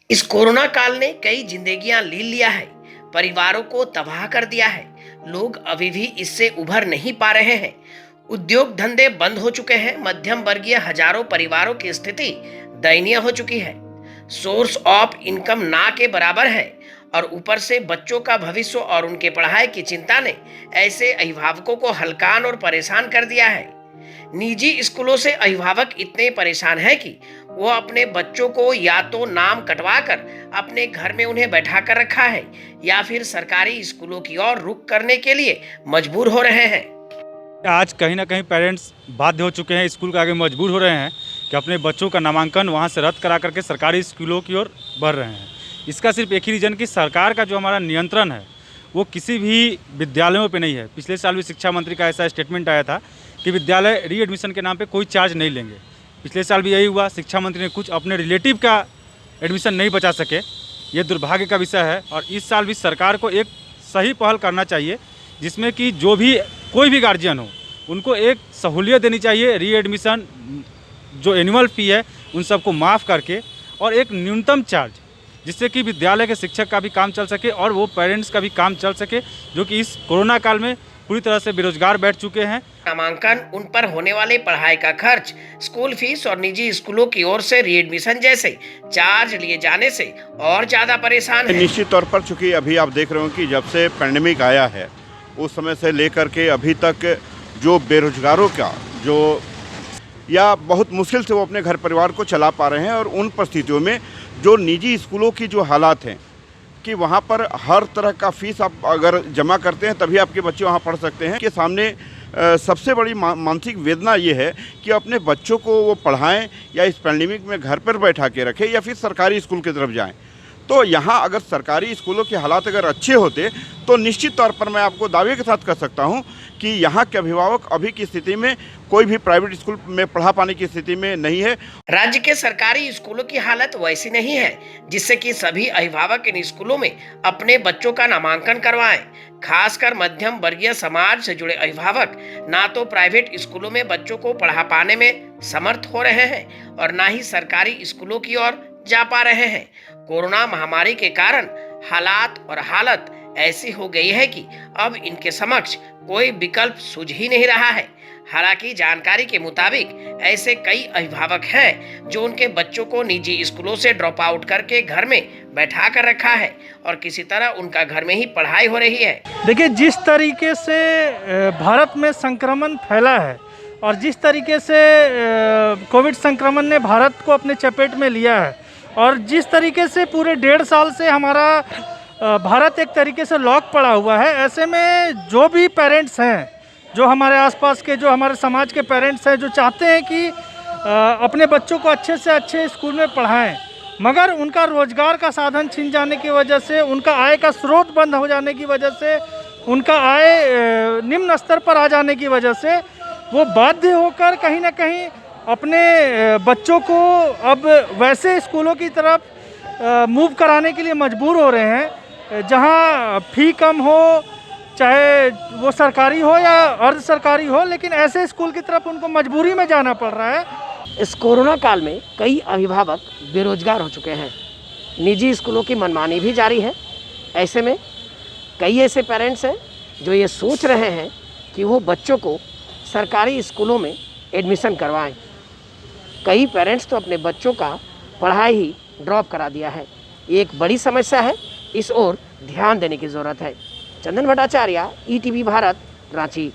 इस कोरोना काल ने कई जिंदगियां ले लिया है, परिवारों को तबाह कर दिया है। लोग अभी भी इससे उभर नहीं पा रहे हैं। उद्योग धंधे बंद हो चुके हैं। मध्यम वर्गीय हजारों परिवारों की स्थिति दयनीय हो चुकी है। सोर्स ऑफ इनकम ना के बराबर है और ऊपर से बच्चों का भविष्य और उनके पढ़ाई की चिंता ने ऐसे अभिभावकों को हलकान और परेशान कर दिया है। निजी स्कूलों से अभिभावक इतने परेशान हैं कि वो अपने बच्चों को या तो नाम कटवा कर अपने घर में उन्हें बैठा कर रखा है या फिर सरकारी स्कूलों की ओर रुख करने के लिए मजबूर हो रहे हैं। आज कहीं ना कहीं पेरेंट्स बाध्य हो चुके हैं, स्कूल के आगे मजबूर हो रहे हैं कि अपने बच्चों का नामांकन वहां से रद्द करा करके सरकारी स्कूलों की ओर बढ़ रहे हैं। इसका सिर्फ एक ही रीज़न कि सरकार का जो हमारा नियंत्रण है वो किसी भी विद्यालयों पे नहीं है। पिछले साल भी शिक्षा मंत्री का ऐसा स्टेटमेंट आया था कि विद्यालय रीएडमिशन के नाम पे कोई चार्ज नहीं लेंगे। पिछले साल भी यही हुआ, शिक्षा मंत्री ने कुछ अपने रिलेटिव का एडमिशन नहीं बचा सके। ये दुर्भाग्य का विषय है और इस साल भी सरकार को एक सही पहल करना चाहिए जिसमें कि जो भी कोई भी गार्जियन हो उनको एक सहूलियत देनी चाहिए। रीएडमिशन जो एनुअल फ़ी है उन सबको माफ़ करके और एक न्यूनतम चार्ज, जिससे कि विद्यालय के शिक्षक का भी काम चल सके और वो पेरेंट्स का भी काम चल सके जो कि इस कोरोना काल में पूरी तरह से बेरोजगार बैठ चुके हैं। नामांकन, उन पर होने वाले पढ़ाई का खर्च, स्कूल फीस और निजी स्कूलों की ओर से रीएडमिशन जैसे चार्ज लिए जाने से और ज्यादा परेशान है। निश्चित तौर पर चूंकि अभी आप देख रहे हो कि जब से पैंडेमिक आया है उस समय से लेकर के अभी तक जो बेरोजगारों का जो या बहुत मुश्किल से वो अपने घर परिवार को चला पा रहे हैं और उन परिस्थितियों में जो निजी स्कूलों की जो हालात हैं कि वहाँ पर हर तरह का फीस आप अगर जमा करते हैं तभी आपके बच्चे वहाँ पढ़ सकते हैं। के सामने सबसे बड़ी मानसिक वेदना ये है कि अपने बच्चों को वो पढ़ाएं या इस पैंडेमिक में घर पर बैठा के रखें या फिर सरकारी स्कूल की तरफ जाएं। तो यहाँ अगर सरकारी स्कूलों के हालात अगर अच्छे होते तो निश्चित तौर पर मैं आपको दावे के साथ कह सकता हूँ कि यहाँ के अभिभावक अभी की स्थिति में कोई भी प्राइवेट स्कूल में पढ़ा पाने की स्थिति में नहीं है। राज्य के सरकारी स्कूलों की हालत वैसी नहीं है जिससे कि सभी अभिभावक इन स्कूलों में अपने बच्चों का नामांकन करवाएं। खासकर मध्यम वर्गीय समाज से जुड़े अभिभावक ना तो प्राइवेट स्कूलों में बच्चों को पढ़ा पाने में समर्थ हो रहे हैं और ना ही सरकारी स्कूलों की ओर जा पा रहे हैं। कोरोना महामारी के कारण हालत ऐसी हो गई है कि अब इनके समक्ष कोई विकल्प सूझ ही नहीं रहा है। हालांकि जानकारी के मुताबिक ऐसे कई अभिभावक हैं जो उनके बच्चों को निजी स्कूलों से ड्रॉप आउट करके घर में बैठा कर रखा है और किसी तरह उनका घर में ही पढ़ाई हो रही है। देखिए, जिस तरीके से भारत में संक्रमण फैला है और जिस तरीके से कोविड संक्रमण ने भारत को अपने चपेट में लिया है और जिस तरीके से पूरे 1.5 साल से हमारा भारत एक तरीके से लॉक पड़ा हुआ है, ऐसे में जो भी पेरेंट्स हैं, जो हमारे आसपास के, जो हमारे समाज के पेरेंट्स हैं, जो चाहते हैं कि अपने बच्चों को अच्छे से अच्छे स्कूल में पढ़ाएं, मगर उनका रोजगार का साधन छिन जाने की वजह से, उनका आय का स्रोत बंद हो जाने की वजह से, उनका आय निम्न स्तर पर आ जाने की वजह से वो बाध्य होकर कहीं ना कहीं अपने बच्चों को अब वैसे स्कूलों की तरफ मूव कराने के लिए मजबूर हो रहे हैं जहां फ़ी कम हो, चाहे वो सरकारी हो या अर्ध सरकारी हो, लेकिन ऐसे स्कूल की तरफ उनको मजबूरी में जाना पड़ रहा है। इस कोरोना काल में कई अभिभावक बेरोजगार हो चुके हैं। निजी स्कूलों की मनमानी भी जारी है। ऐसे में कई ऐसे पेरेंट्स हैं जो ये सोच रहे हैं कि वो बच्चों को सरकारी स्कूलों में एडमिशन करवाएं। कई पेरेंट्स तो अपने बच्चों का पढ़ाई ही ड्रॉप करा दिया है। ये एक बड़ी समस्या है, इस ओर ध्यान देने की ज़रूरत है। चंदन भट्टाचार्य, ईटीवी भारत, रांची।